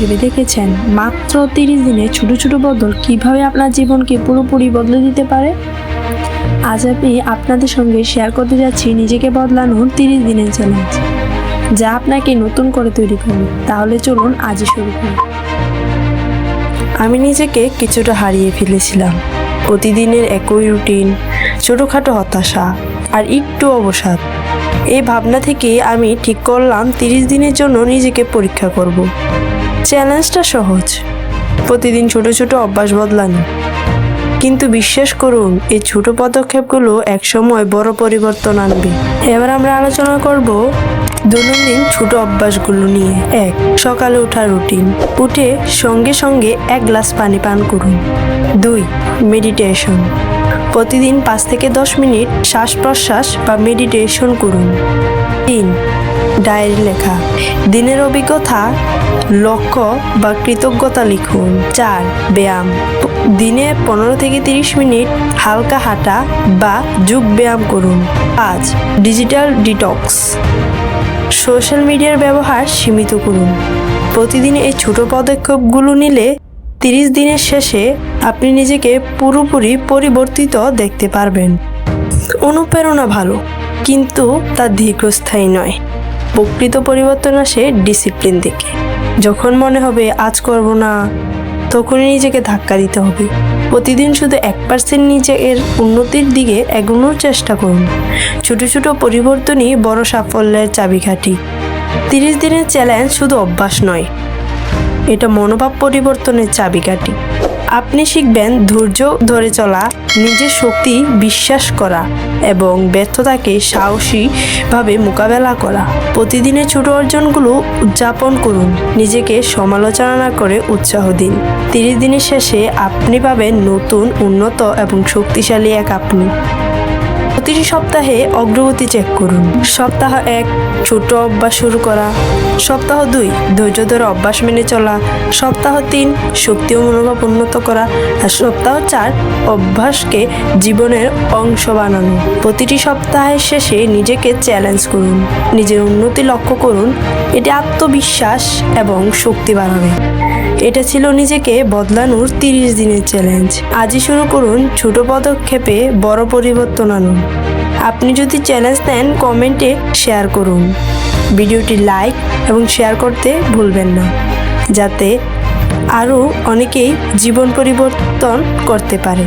ভেবে দেখেছেন মাত্র 30 দিনে ছোট ছোট বদল কিভাবে আপনার জীবনকে পুরোপুরি বদলে দিতে পারে? আজ আমি আপনাদের সঙ্গে শেয়ার করতে যাচ্ছি নিজেকে বদলানোর 30 দিনের চ্যালেঞ্জ, যা আপনাকে নতুন করে তৈরি করবে। তাহলে চলুন আজই শুরু করি। আমি নিজেকে কিছুটা হারিয়ে ফেলেছিলাম। প্রতিদিনের একই রুটিন, ছোটোখাটো হতাশা আর একটু অবসাদ। এই ভাবনা থেকে আমি ঠিক করলাম 30 দিনের জন্য নিজেকে পরীক্ষা করব। চ্যালেঞ্জটা সহজ, প্রতিদিন ছোট ছোট অভ্যাস বদলানো। কিন্তু বিশ্বাস করুন, এই ছোট পদক্ষেপগুলো একসময় বড় পরিবর্তন আনবে। এবার আমরা আলোচনা করব দৈনন্দিন ছোট অভ্যাসগুলো নিয়ে। 1. সকালে ওঠার রুটিন। উঠে সঙ্গে সঙ্গে 1 গ্লাস পানি পান করুন। 2. মেডিটেশন। প্রতিদিন 5 থেকে 10 মিনিট শ্বাস প্রশ্বাস বা মেডিটেশন করুন। 3. ডায়েরি লেখা। দিনের অভিজ্ঞতা, লক্ষ্য বা কৃতজ্ঞতা লিখুন। 4. ব্যায়াম। দিনে 15 থেকে 30 মিনিট হালকা হাঁটা বা যোগ ব্যায়াম করুন। 5. Digital detox. সোশ্যাল মিডিয়ার ব্যবহার সীমিত করুন। প্রতিদিন এই ছোট পদক্ষেপগুলো নিলে 30 দিনের শেষে আপনি নিজেকে পুরোপুরি পরিবর্তিত দেখতে পারবেন। অনুপ্রেরণা ভালো, কিন্তু তা দীর্ঘস্থায়ী নয়। প্রকৃত পরিবর্তন আসে ডিসিপ্লিন থেকে। যখন মনে হবে আজ করব না, তখনই নিজেকে ধাক্কা দিতে হবে। প্রতিদিন শুধু 1% নিজের উন্নতির দিকে এগোনোর চেষ্টা করুন। ছোট ছোট পরিবর্তনই বড় সাফল্যের চাবিকাঠি। 30 দিনের চ্যালেঞ্জ শুধু অভ্যাস নয়, এটা মনোভাব পরিবর্তনের চাবিকাঠি। আপনি শিখবেন ধৈর্য ধরে চলা, নিজের শক্তি বিশ্বাস করা এবং ব্যর্থতাকে সাহসীভাবে মোকাবেলা করা। প্রতিদিনের ছোট অর্জনগুলো উদযাপন করুন, নিজেকে সমালোচনা না করে উৎসাহ দিন। 30 দিনের শেষে আপনি পাবেন নতুন, উন্নত এবং শক্তিশালী এক আপনি। প্রতিটি সপ্তাহে অগ্রগতি চেক করুন। সপ্তাহ 1 ছোট অভ্যাস শুরু করা, সপ্তাহ 2 ধৈর্য ধরে অভ্যাস মেনে চলা, সপ্তাহ 3 শক্তি ও মনোভাব উন্নত করা, আর সপ্তাহ 4 অভ্যাসকে জীবনের অংশ বানানো। প্রতিটি সপ্তাহের শেষে নিজেকে চ্যালেঞ্জ করুন, নিজের উন্নতি লক্ষ্য করুন। এটি আত্মবিশ্বাস এবং শক্তি বাড়াবে। এটা ছিল নিজেকে বদলানোর 30 দিনের চ্যালেঞ্জ। আজই শুরু করুন ছোট পদক্ষেপে বড় পরিবর্তন আনুন। আপনি যদি চ্যালেঞ্জ নেন, কমেন্টে শেয়ার করুন। ভিডিওটি লাইক এবং শেয়ার করতে ভুলবেন না, যাতে আরও অনেকেই জীবন পরিবর্তন করতে পারে।